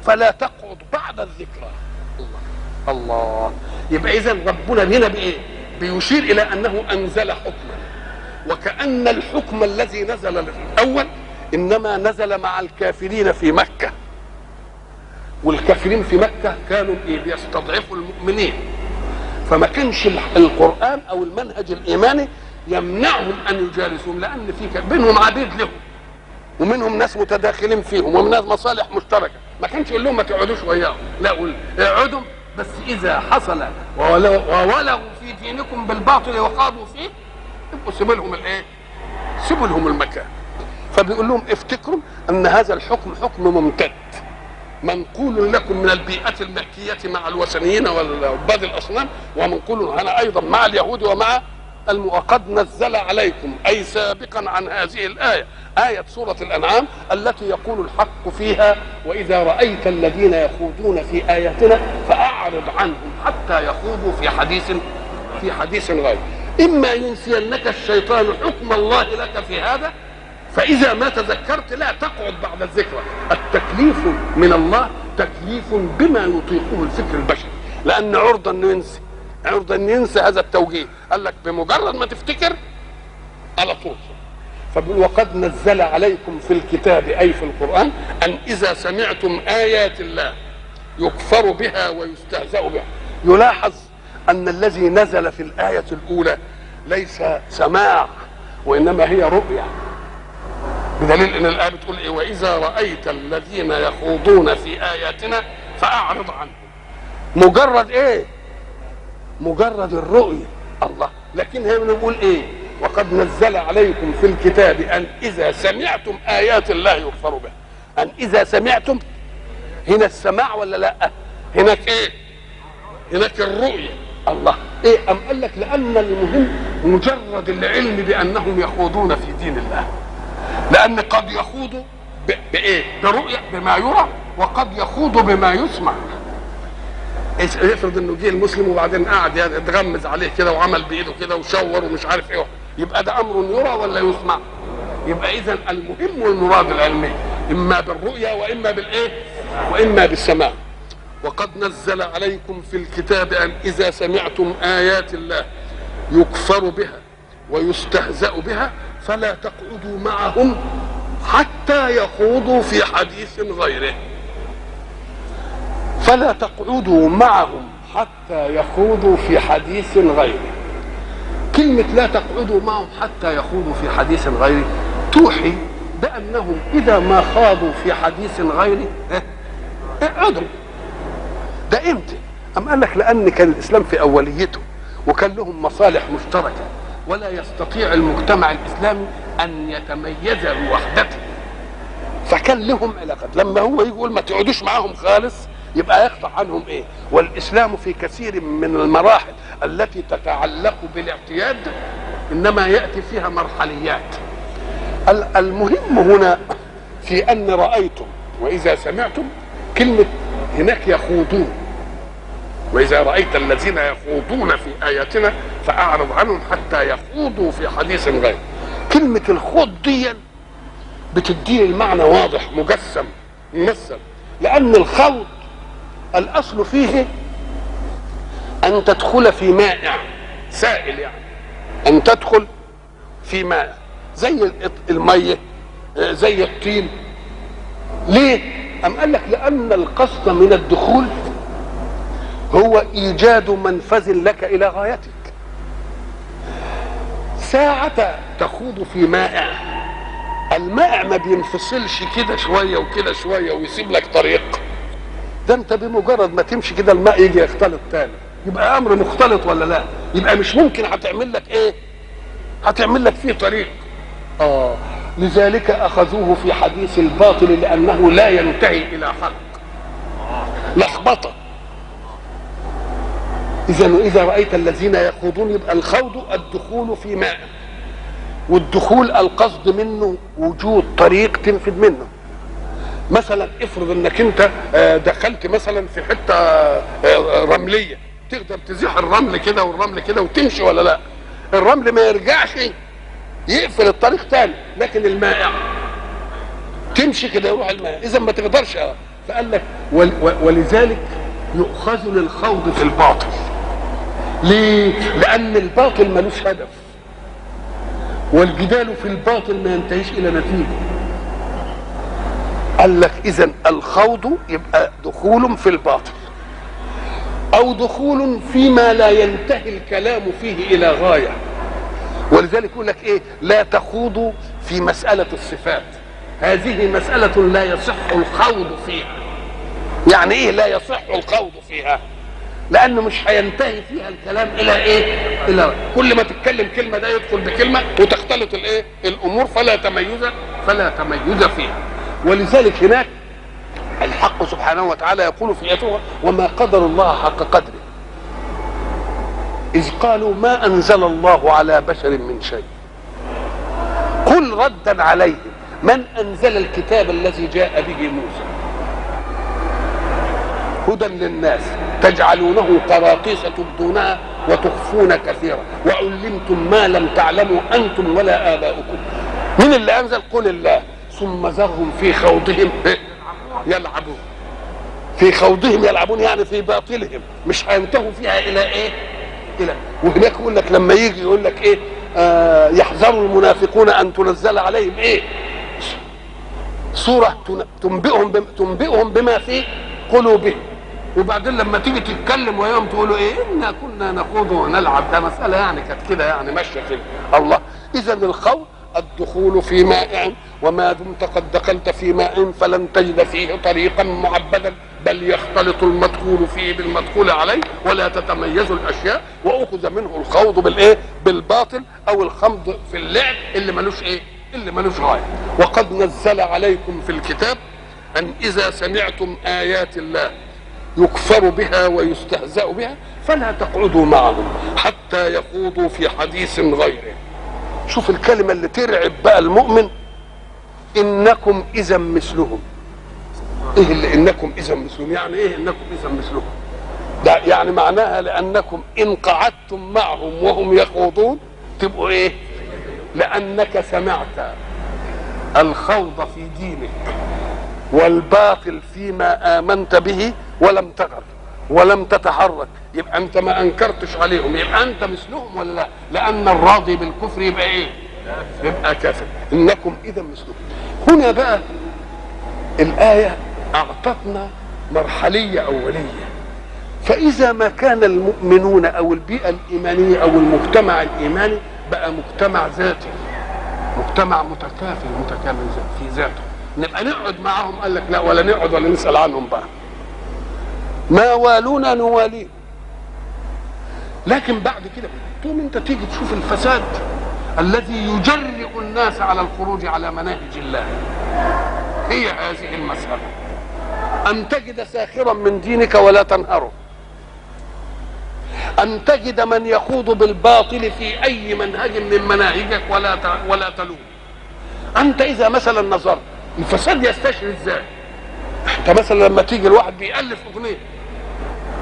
فلا تقعد بعد الذكرى. الله. يبقى اذا ربنا هنا بايه؟ بيشير الى انه انزل حكما، وكأن الحكم الذي نزل الاول انما نزل مع الكافرين في مكة، والكافرين في مكة كانوا ايه؟ بيستضعفوا المؤمنين، فما كانش القرآن او المنهج الايماني يمنعهم ان يجالسوهم، لان في بينهم عبيد لهم ومنهم ناس متداخلين فيهم ومن ناس مصالح مشتركه، ما كانش يقول لهم ما تقعدوش وياهم، لا قول اقعدوا بس اذا حصل وولغوا في دينكم بالباطل وخاضوا فيه يبقوا سيبوا لهم الايه؟ سيبوا لهم المكان. فبيقول لهم افتكروا ان هذا الحكم حكم ممتد منقول لكم من البيئة المكية مع الوثنيين والعباد الأصنام، ومنقول هنا أيضا مع اليهود ومع وقد نزل عليكم أي سابقا عن هذه الآية، آية سورة الأنعام التي يقول الحق فيها وإذا رأيت الذين يخوضون في آياتنا فأعرض عنهم حتى يخوضوا في حديث غيره. إما ينسينك الشيطان حكم الله لك في هذا، فإذا ما تذكرت لا تقعد بعد الذكرى. التكليف من الله تكليف بما يطيقه الفكر البشري، لأن عرضة أن ينسى هذا التوجيه. قال لك بمجرد ما تفتكر على طول. فبيقول وقد نزل عليكم في الكتاب أي في القرآن أن إذا سمعتم آيات الله يكفر بها ويستهزأ بها. يلاحظ أن الذي نزل في الآية الأولى ليس سماع وإنما هي رؤية، بدليل ان الايه بتقول ايه؟ واذا رايت الذين يخوضون في اياتنا فاعرض عنهم. مجرد ايه؟ مجرد الرؤيه. الله. لكن هي بنقول ايه؟ وقد نزل عليكم في الكتاب ان اذا سمعتم ايات الله يكفر بها. ان اذا سمعتم، هنا السماع ولا لا؟ هناك ايه؟ هناك الرؤيه. الله. ايه؟ ام قال لك لان المهم مجرد العلم بانهم يخوضون في دين الله، لأن قد يخوضوا بإيه؟ برؤية بما يرى، وقد يخوضوا بما يسمع. افرض انه جه المسلم وبعدين قعد يتغمز عليه كده وعمل بايده كده وشور ومش عارف ايه، يبقى ده امر يرى ولا يسمع؟ يبقى اذا المهم والمراد العلمي اما بالرؤية واما بالايه؟ واما بالسماع. وقد نزل عليكم في الكتاب ان اذا سمعتم ايات الله يكفر بها ويستهزأ بها فلا تقعدوا معهم حتى يخوضوا في حديث غيره. فلا تقعدوا معهم حتى يخوضوا في حديث غيره. كلمة لا تقعدوا معهم حتى يخوضوا في حديث غيره توحي بأنهم إذا ما خاضوا في حديث غيره اقعدوا. ده امتى؟ أم قال لك لأن كان الإسلام في أوليته وكان لهم مصالح مشتركة، ولا يستطيع المجتمع الإسلامي أن يتميز بوحدته، فكان لهم علاقات. لما هو يقول ما تقعدوش معاهم خالص يبقى يقطع عنهم ايه؟ والاسلام في كثير من المراحل التي تتعلق بالاعتياد انما ياتي فيها مرحليات. المهم هنا في ان رايتم واذا سمعتم، كلمه هناك يخوضون، واذا رايت الذين يخوضون في اياتنا فاعرض عنهم حتى يخوضوا في حديث غيره. كلمه الخوض دي بتدي المعنى واضح مجسم ممثل، لان الخوض الاصل فيه ان تدخل في مائع سائل، يعني ان تدخل في ماء زي الميه زي الطين. ليه؟ أم قال لك لأن القصد من الدخول هو إيجاد منفذ لك إلى غايتك. ساعة تخوض في مائع، المائع ما بينفصلش كده شوية وكده شوية ويسيب لك طريق، ده انت بمجرد ما تمشي كده الماء يجي يختلط تاني، يبقى أمر مختلط ولا لا؟ يبقى مش ممكن هتعمل لك إيه؟ هتعمل لك فيه طريق. لذلك أخذوه في حديث الباطل لأنه لا ينتهي إلى حق، لخبطة. إذا رأيت الذين يخوضون، يبقى الخوض الدخول في ماء، والدخول القصد منه وجود طريق تنفذ منه. مثلا افرض انك انت دخلت مثلا في حتة رملية، تقدر تزيح الرمل كده والرمل كده وتمشي ولا لا؟ الرمل ما يرجعش، يقفل الطريق تاني، لكن المائع تمشي كده يروح الماء، اذا ما تقدرش. فقال لك ولذلك يؤخذ للخوض في الباطل. ليه؟ لان الباطل ملوش هدف، والجدال في الباطل ما ينتهيش الى نتيجه. قال لك اذا الخوض يبقى دخول في الباطل او دخول فيما لا ينتهي الكلام فيه الى غايه. ولذلك يقول لك ايه؟ لا تخوضوا في مسألة الصفات، هذه مسألة لا يصح الخوض فيها. يعني ايه لا يصح الخوض فيها؟ لانه مش هينتهي فيها الكلام الى ايه؟ الى كل ما تتكلم كلمة ده يدخل بكلمة وتختلط الايه؟ الامور، فلا تميز فيها. ولذلك هناك الحق سبحانه وتعالى يقول في آياته: وما قدر الله حق قدره إذ قالوا ما أنزل الله على بشر من شيء. قل ردا عليهم: من أنزل الكتاب الذي جاء به موسى هدى للناس تجعلونه قراطيس تبدونها وتخفون كثيرا وعلمتم ما لم تعلموا أنتم ولا آباؤكم. من اللي أنزل؟ قل الله. ثم ذرهم في خوضهم يلعبون. في خوضهم يلعبون يعني في باطلهم، مش هينتهوا فيها إلى إيه؟ وهناك يقول لك لما يجي يقول لك ايه؟ يحذر المنافقون ان تنزل عليهم ايه؟ سوره تنبئهم بما في قلوبهم، وبعدين لما تيجي تتكلم ويوم تقولوا ايه؟ انا كنا نخوض ونلعب. ده مساله يعني كانت كده يعني ماشيه في الله. اذا الخوض الدخول في مائع، وما دمت قد دخلت في ماء فلن تجد فيه طريقا معبدا، بل يختلط المدخول فيه بالمدخول عليه ولا تتميز الاشياء. واخذ منه الخوض بالايه؟ بالباطل او الخمض في اللعب اللي ملوش ايه؟ اللي ملوش غايه. وقد نزل عليكم في الكتاب ان اذا سمعتم ايات الله يكفر بها ويستهزأ بها فلا تقعدوا معهم حتى يخوضوا في حديث غيره. شوف الكلمة اللي ترعب بقى المؤمن: إنكم إذا مثلهم. إيه اللي إنكم إذا مثلهم؟ يعني إيه إنكم إذا مثلهم؟ ده يعني معناها لأنكم إن قعدتم معهم وهم يخوضون تبقوا إيه؟ لأنك سمعت الخوض في دينك والباطل فيما آمنت به ولم تغر ولم تتحرك، يبقى انت ما انكرتش عليهم، يبقى انت مثلهم ولا لا؟ لان الراضي بالكفر يبقى ايه؟ يبقى كافر. انكم اذا مثلهم. هنا بقى الايه اعطتنا مرحليه اوليه. فاذا ما كان المؤمنون او البيئه الايمانيه او المجتمع الايماني بقى مجتمع ذاتي، مجتمع متكافل متكامل في ذاته، نبقى نقعد معهم؟ قال لك لا، ولا نقعد ولا نسال عنهم بقى. ما والونا نواليه. لكن بعد كده تقوم انت تيجي تشوف الفساد الذي يجرئ الناس على الخروج على مناهج الله. هي هذه المسألة. أن تجد ساخرا من دينك ولا تنهره، أن تجد من يخوض بالباطل في أي منهج من مناهجك ولا تلوم. أنت إذا مثلا نظرت الفساد يستشري إزاي؟ أنت مثلا لما تيجي الواحد بيألف أغنية،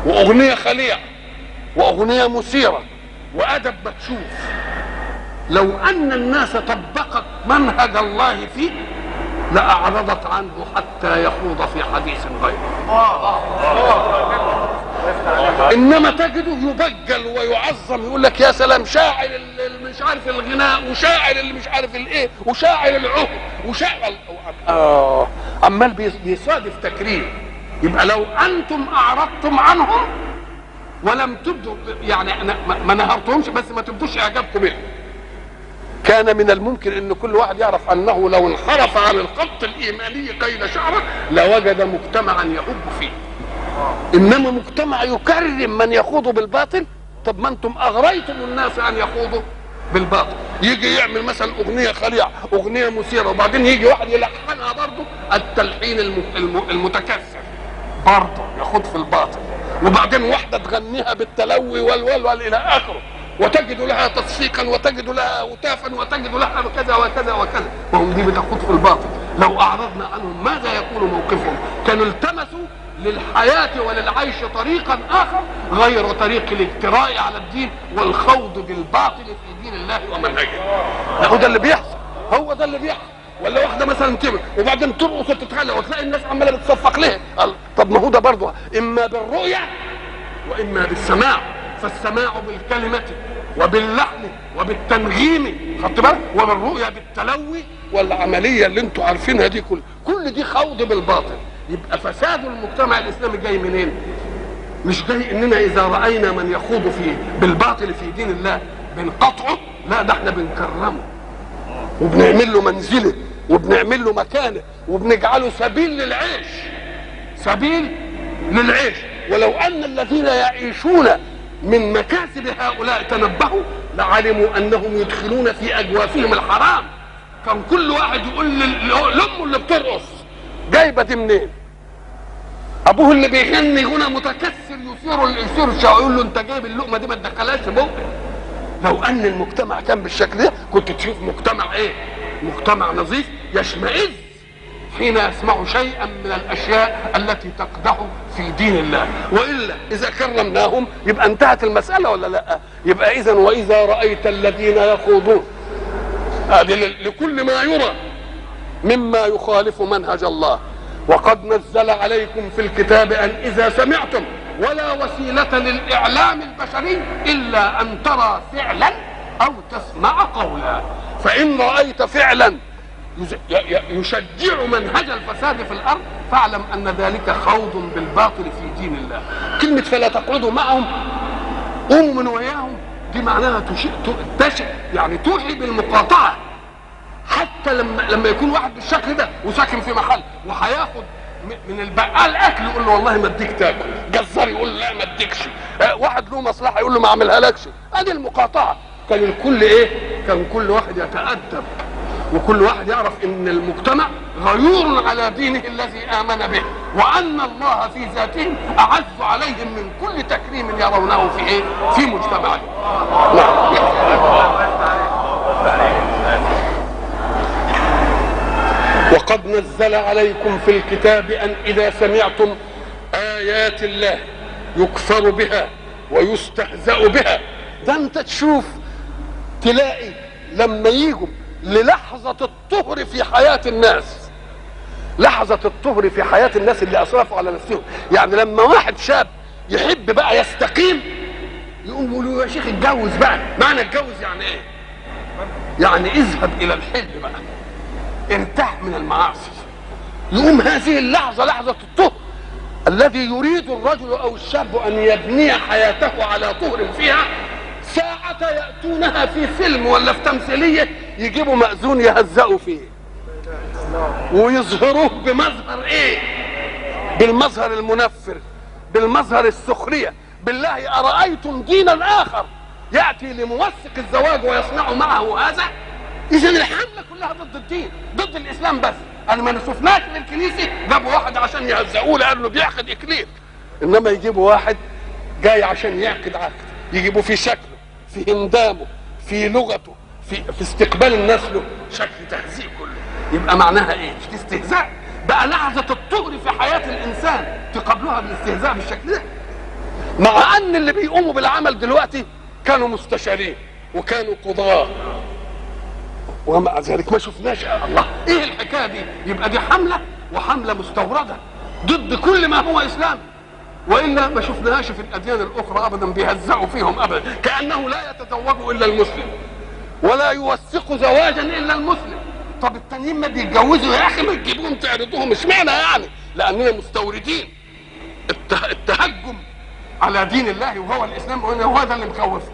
وأغنية خليعة وأغنية مثيرة وأدب مكشوف، لو أن الناس طبقت منهج الله فيه لأعرضت عنه حتى يخوض في حديث غيره. انما تجده يبجل ويعظم، يقول لك يا سلام شاعر اللي مش عارف الغناء، وشاعر اللي مش عارف الايه، وشاعر العهد، وشاعر عمال بيصادف تكريم. يبقى لو انتم اعرضتم عنهم ولم تبدوا، يعني ما نهرتهمش بس ما تبدوش اعجابكم بهم، كان من الممكن ان كل واحد يعرف انه لو انحرف عن الخط الايماني قيد شعره لوجد مجتمعا يحب فيه. انما مجتمع يكرم من يخوض بالباطل، طب ما انتم اغريتم الناس ان يخوضوا بالباطل. يجي يعمل مثلا اغنيه خليعه، اغنيه مثيره، وبعدين يجي واحد يلحنها برضه التلحين المتكثر، برضه يخوض في الباطل، وبعدين واحده تغنيها بالتلوي والولول الى اخره، وتجد لها تصفيقا وتجد لها هتافا وتجد لها كذا وكذا وكذا، وهم دي بتخوض في الباطل. لو اعرضنا عنهم ماذا يكون موقفهم؟ كانوا التمسوا للحياة وللعيش طريقا آخر غير طريق الاجتراء على الدين والخوض بالباطل في دين الله ومنهجه. هو ده اللي بيحصل، هو ده اللي بيحصل. ولا واحدة مثلا تبكي وبعدين ترقص وتتخلى وتلاقي الناس عمالة بتصفق لها، طب ما هو ده برضه إما بالرؤية وإما بالسماع، فالسماع بالكلمة وباللحن وبالتنغيم، خدت بالك، وبالرؤية بالتلوي، والعملية اللي انتوا عارفينها دي كل دي خوض بالباطل. يبقى فساد المجتمع الاسلامي جاي منين؟ مش جاي اننا اذا راينا من يخوض في بالباطل في دين الله بنقطعه، لا ده احنا بنكرمه وبنعمل له منزله وبنعمل له مكانه وبنجعله سبيل للعيش، سبيل للعيش. ولو ان الذين يعيشون من مكاسب هؤلاء تنبهوا لعلموا انهم يدخلون في اجوافهم الحرام. كان كل واحد يقول لامه اللي بترقص جايبه دي منين؟ ابوه اللي بيغني غنى متكسر يثير الشعور، يقول له انت جايب اللقمه دي ما تدخلهاش بقك. لو ان المجتمع كان بالشكل ده كنت تشوف مجتمع ايه؟ مجتمع نظيف يشمئز حين يسمع شيئا من الاشياء التي تقدح في دين الله. والا اذا كرمناهم يبقى انتهت المساله ولا لا؟ يبقى اذا واذا رايت الذين يخوضون لكل ما يرى مما يخالف منهج الله، وقد نزل عليكم في الكتاب أن إذا سمعتم، ولا وسيلة للإعلام البشري إلا أن ترى فعلا أو تسمع قولا. فإن رأيت فعلا يشجع منهج الفساد في الأرض فاعلم أن ذلك خوض بالباطل في دين الله. كلمة فلا تقعدوا معهم، قوموا من وياهم، دي معناها يعني توحي بالمقاطعة. حتى لما يكون واحد بالشكل ده وساكن في محل وهياخد من البقال اكل يقول له والله ما اديك تاكل، جزار يقول له لا ما اديكش، واحد له مصلحه يقول له ما اعملها لكش. ادي المقاطعه. كان الكل ايه؟ كان كل واحد يتأدب، وكل واحد يعرف ان المجتمع غيور على دينه الذي امن به، وان الله في ذاته اعز عليهم من كل تكريم يرونه في ايه؟ في مجتمعهم. وقد نزل عليكم في الكتاب أن إذا سمعتم آيات الله يكفر بها ويستهزأ بها، ده أنت تشوف تلاقي لما يجوا للحظة الطهر في حياة الناس، لحظة الطهر في حياة الناس اللي أسرفوا على نفسهم، يعني لما واحد شاب يحب بقى يستقيم يقوم يقولوا يا شيخ اتجوز بقى. معنى اتجوز يعني ايه؟ يعني اذهب إلى الحل بقى، ارتاح من المعاصي. يقوم هذه اللحظة لحظة الطهر الذي يريد الرجل أو الشاب أن يبني حياته على طهر فيها، ساعة يأتونها في فيلم ولا في تمثيلية يجيبوا مأذون يهزأوا فيه ويظهروه بمظهر ايه؟ بالمظهر المنفر، بالمظهر السخرية. بالله أرأيتم دينا آخر يأتي لموثق الزواج ويصنع معه هذا؟ إذن الحملة كلها كلها ضد الدين، ضد الاسلام. بس انا ما شفناش في الكنيسه جابوا واحد عشان يهزقوه لانه بيعقد اكليل، انما يجيبوا واحد جاي عشان يعقد عقد، يجيبوا في شكله، في هندامه، في لغته، في استقبال الناس له، شكل تهزيء كله. يبقى معناها ايه؟ مش استهزاء بقى، لحظه الطغر في حياه الانسان تقابلوها بالاستهزاء بالشكل ده. مع ان اللي بيقوموا بالعمل دلوقتي كانوا مستشارين وكانوا قضاة، ومع ذلك ما شفناش. الله، ايه الحكايه دي؟ يبقى دي حمله، وحمله مستورده ضد كل ما هو اسلام، والا ما شفناهاش في الاديان الاخرى ابدا بيهزقوا فيهم ابدا، كانه لا يتزوج الا المسلم ولا يوثق زواجا الا المسلم. طب التانيين ما بيتجوزوا يا اخي، ما تجيبوهم تعرضوهم، اشمعنى يعني؟ لاننا مستوردين التهجم على دين الله وهو الاسلام، وهو هذا اللي مخوفه.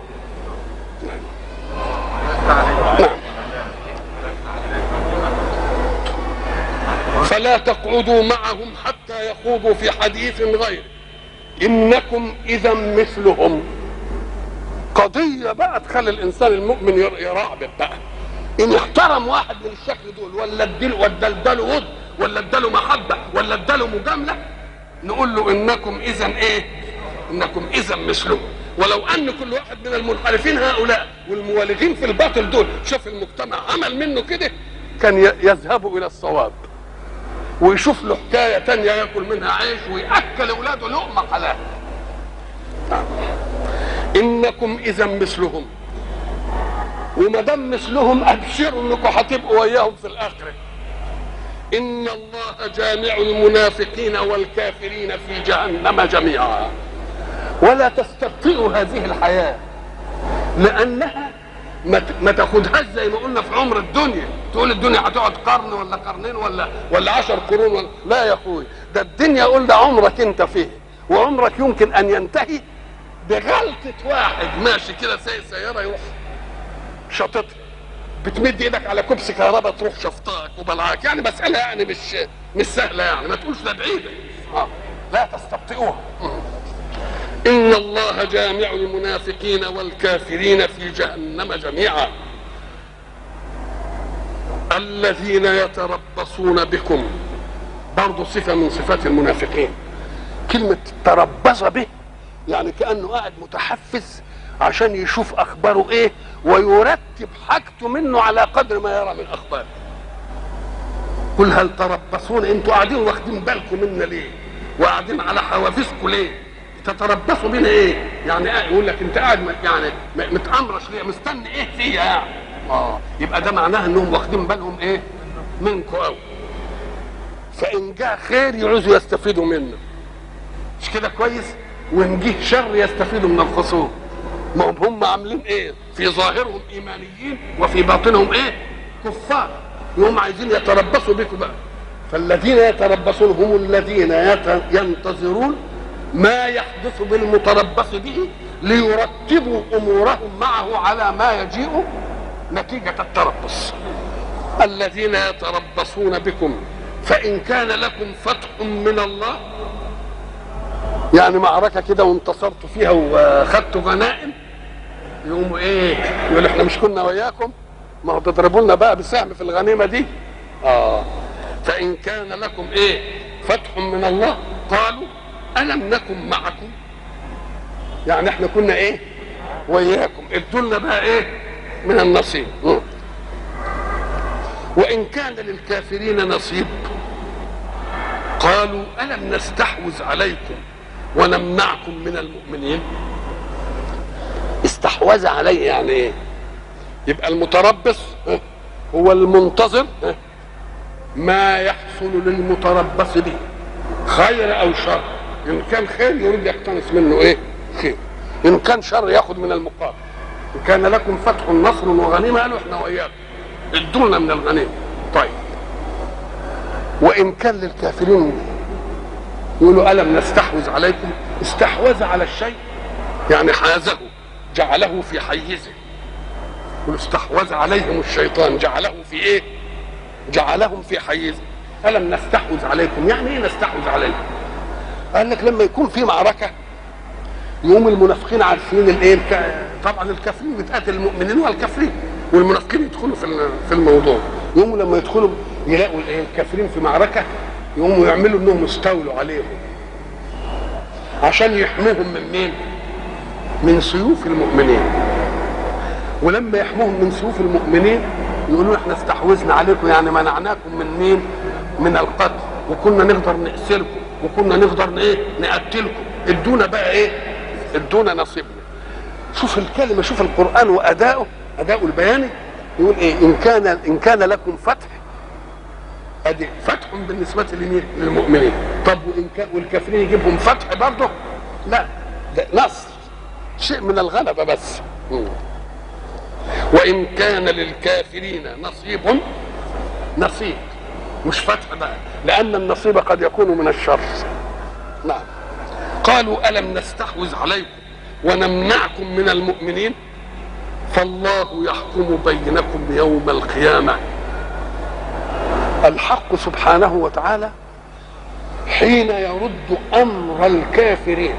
فلا تقعدوا معهم حتى يخوضوا في حديث غيره انكم اذا مثلهم. قضيه بقى تخلي الانسان المؤمن يراقب بقى، ان احترم واحد من الشكل دول، ولا اداله ود، ولا اداله محبه، ولا اداله مجامله، نقول له انكم اذا ايه؟ انكم اذا مثلهم. ولو ان كل واحد من المنحرفين هؤلاء والموالغين في الباطل دول شاف المجتمع عمل منه كده، كان يذهب الى الصواب ويشوف له حكايه تانيه ياكل منها عيش وياكل اولاده لقمه حلال. انكم اذا مثلهم، وما دام مثلهم ابشروا انكم هتبقوا وياهم في الاخره. ان الله جامع المنافقين والكافرين في جهنم جميعا. ولا تستبطئوا هذه الحياه، لانها ما تاخدهاش زي ما قلنا في عمر الدنيا، تقول الدنيا هتقعد قرن ولا قرنين ولا 10 قرون ولا لا يا اخوي، ده الدنيا قلنا عمرك انت فيه، وعمرك يمكن ان ينتهي بغلطه واحد ماشي كده سايق سياره يروح شاططها، بتمد ايدك على كبس كهرباء تروح شفطاك وبلعاك، يعني مساله يعني مش سهله، يعني ما تقولش ده بعيده. لا تستبطئوها. إن الله جامع المنافقين والكافرين في جهنم جميعا. الذين يتربصون بكم، برضو صفة من صفات المنافقين. كلمة تربص به يعني كأنه قاعد متحفز عشان يشوف أخباره إيه ويرتب حاجته منه على قدر ما يرى من أخباره. قل هل تربصون، انتوا قاعدين واخدين بالكم منا ليه؟ وقاعدين على حوافزكم ليه؟ تتربصوا بنا ايه؟ يعني يقول لك انت قاعد يعني متأمرش ليه؟ مستني ايه فيا يعني؟ يبقى ده معناه انهم واخدين بالهم ايه؟ منكم قوي. فان جاء خير يعوزوا يستفيدوا منه، مش كده كويس؟ وان جه شر يستفيدوا من الخصوم. ما هم عاملين ايه؟ في ظاهرهم ايمانيين وفي باطنهم ايه؟ كفار. وهم عايزين يتربصوا بكم بقى. فالذين يتربصون هم الذين ينتظرون ما يحدث بالمتربص به ليرتبوا امورهم معه على ما يجيء نتيجة التربص. الذين يتربصون بكم فإن كان لكم فتح من الله، يعني معركة كده وانتصرتوا فيها وخدتوا غنائم، يقوموا ايه؟ يقول احنا مش كنا وياكم؟ ما هو تضربوا لنا بقى بسهم في الغنيمة دي. فإن كان لكم ايه؟ فتح من الله قالوا ألم نكن معكم؟ يعني احنا كنا ايه؟ وياكم، ادوا لنا بقى ايه؟ من النصيب. وإن كان للكافرين نصيب قالوا ألم نستحوذ عليكم ونمنعكم من المؤمنين؟ استحوذ عليه يعني ايه؟ يبقى المتربص هو المنتظر ما يحصل للمتربص به خير او شر. ان كان خير يريد يقتنص منه ايه؟ خير. ان كان شر ياخذ من المقابل. ان كان لكم فتح نصر وغنيمه قالوا احنا وياكم ادوا لنا من الغنيمه. طيب وان كان للكافرين يقولوا الم نستحوذ عليكم؟ استحوذ على الشيء يعني حازه، جعله في حيزه. واستحوذ عليهم الشيطان جعله في ايه؟ جعلهم في حيزه. ألم نستحوذ عليكم؟ يعني ايه نستحوذ عليكم؟ قال لك لما يكون في معركه يوم المنافقين عارفين الايه؟ طبعا الكافرين بتقاتل المؤمنين والكافرين، والمنافقين يدخلوا في الموضوع. يقوموا لما يدخلوا يلاقوا الكافرين في معركه يقوموا يعملوا انهم يستولوا عليهم عشان يحموهم من مين؟ من سيوف المؤمنين. ولما يحموهم من سيوف المؤمنين يقولوا احنا استحوذنا عليكم، يعني منعناكم من مين؟ من القتل، وكنا نقدر نأسركم وكنا نقدر نقتلكم، ادونا بقى ايه؟ ادونا نصيبنا. شوف الكلمه، شوف القرآن وأداؤه، أداؤه البياني. يقول ايه؟ ان كان لكم فتح، ادي فتح بالنسبه للمؤمنين. طب وان كان والكافرين يجيبهم فتح برضه؟ لا، ده نصر، شيء من الغلبه بس. وان كان للكافرين نصيب مش فتح بقى، لان النصيب قد يكون من الشر. نعم. قالوا الم نستحوذ عليكم ونمنعكم من المؤمنين فالله يحكم بينكم يوم القيامه. الحق سبحانه وتعالى حين يرد امر الكافرين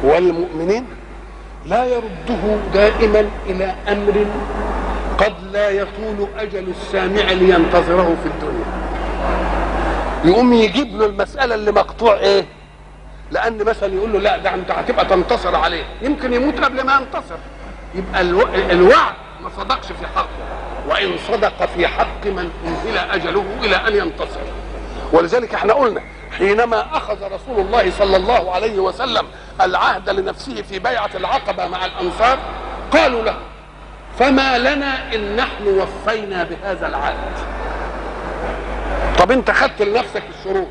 والمؤمنين لا يرده دائما الى امر قد لا يطول اجل السامع لينتظره في الدنيا. يقوم يجيب له المساله اللي مقطوع ايه؟ لان مثلا يقول له لا ده انت هتبقى تنتصر عليه، يمكن يموت قبل ما ينتصر، يبقى الوعد ما صدقش في حقه، وان صدق في حق من انزل اجله الى ان ينتصر. ولذلك احنا قلنا حينما اخذ رسول الله صلى الله عليه وسلم العهد لنفسه في بيعه العقبه مع الانصار قالوا له فما لنا ان نحن وفينا بهذا العهد. طب انت خدت لنفسك الشروط،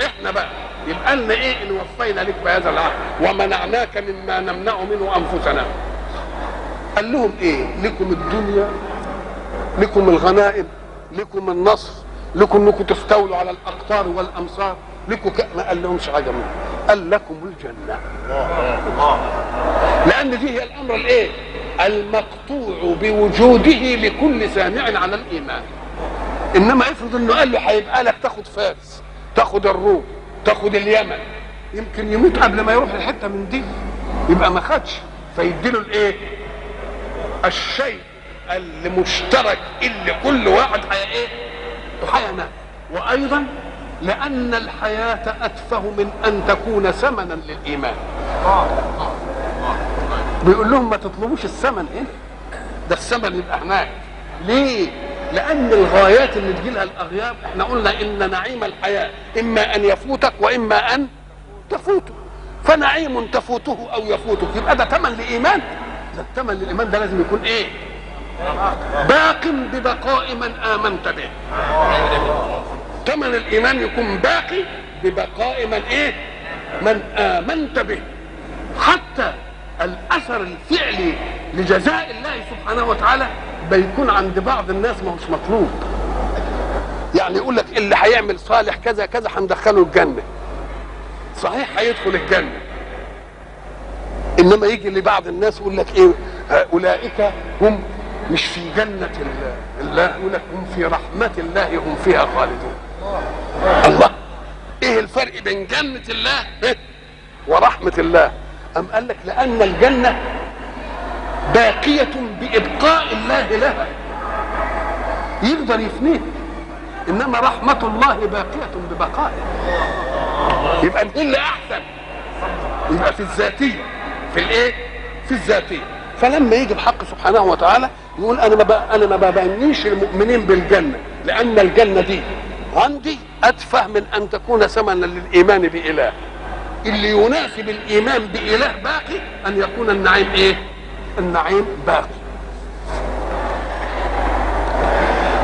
احنا بقى يبقى لنا ايه ان وفينا لك بهذا العهد ومنعناك مما نمنع منه انفسنا؟ قال لهم ايه؟ لكم الدنيا، لكم الغنائم، لكم النصر، لكم انكم تستولوا على الاقطار والامصار، لكم ما قال لهمش حاجه منه، قال لكم الجنه. لان دي هي الامر الايه؟ المقطوع بوجوده لكل سامع على الايمان. انما افرض انه قال له هيبقى لك تاخد فارس، تاخد الروم، تاخد اليمن، يمكن يموت قبل ما يروح الحته من دي، يبقى ما خدش، فيديله الايه؟ الشيء المشترك اللي كل واحد ايه؟ هينال. وايضا لان الحياه اتفه من ان تكون ثمنا للايمان. بيقول لهم ما تطلبوش الثمن هنا، ده الثمن يبقى هناك. ليه؟ لان الغايات اللي تجيلها الاغيار احنا قلنا ان نعيم الحياه اما ان يفوتك واما ان تفوته، فنعيم تفوته او يفوتك يبقى ده ثمن لايمان. ده الثمن للايمان ده لازم يكون ايه؟ باق ببقاء من امنت به. ثمن الايمان يكون باقي ببقاء من ايه؟ من امنت به. حتى الاثر الفعلي لجزاء الله سبحانه وتعالى بيكون عند بعض الناس ما هوش مطلوب. يعني يقول لك اللي هيعمل صالح كذا كذا هندخله الجنه، صحيح هيدخل الجنه، انما يجي لبعض الناس يقول لك ايه؟ اولئك هم مش في جنه الله، يقول لك هم في رحمه الله هم فيها خالدون. الله، ايه الفرق بين جنه الله ورحمه الله؟ ام قال لك لان الجنه باقيه بابقاء الله لها، يقدر يفنيها، انما رحمه الله باقيه ببقائه. يبقى ايه اللي احسن؟ يبقى في الذاتيه، في الايه؟ في الذاتيه. فلما يجي الحق سبحانه وتعالى يقول انا ما ببنيش المؤمنين بالجنه، لان الجنه دي عندي اتفه من ان تكون ثمنا للايمان باله. اللي يناسب الايمان باله باقي ان يكون النعيم ايه؟ النعيم باقي.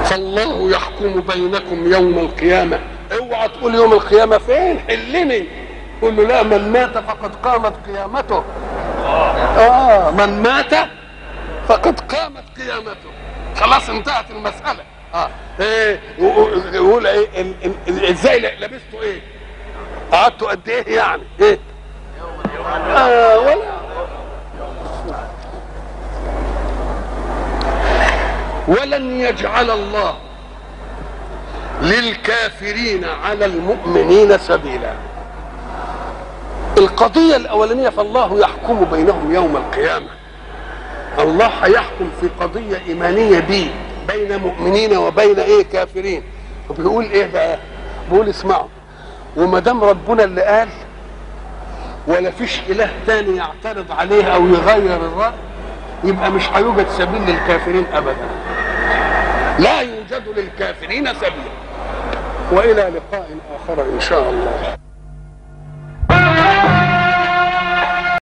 فالله يحكم بينكم يوم القيامه. اوعى تقول يوم القيامه فين؟ حلني. قل له لا، من مات فقد قامت قيامته. من مات فقد قامت قيامته، خلاص انتهت المساله. ايه يقول ايه؟ ازاي لبستوا ايه؟ قعدتوا قد ايه يعني؟ ايه؟ ولا ولن يجعل الله للكافرين على المؤمنين سبيلا. القضية الأولانية فالله يحكم بينهم يوم القيامة. الله هيحكم في قضية إيمانية بيه بين مؤمنين وبين ايه كافرين. وبيقول ايه بقى؟ بيقول اسمعوا، وما دام ربنا اللي قال ولا فيش اله تاني يعترض عليه او يغير الراي، يبقى مش هيوجد سبيل للكافرين ابدا، لا يوجد للكافرين سبيل. والى لقاء اخر ان شاء الله.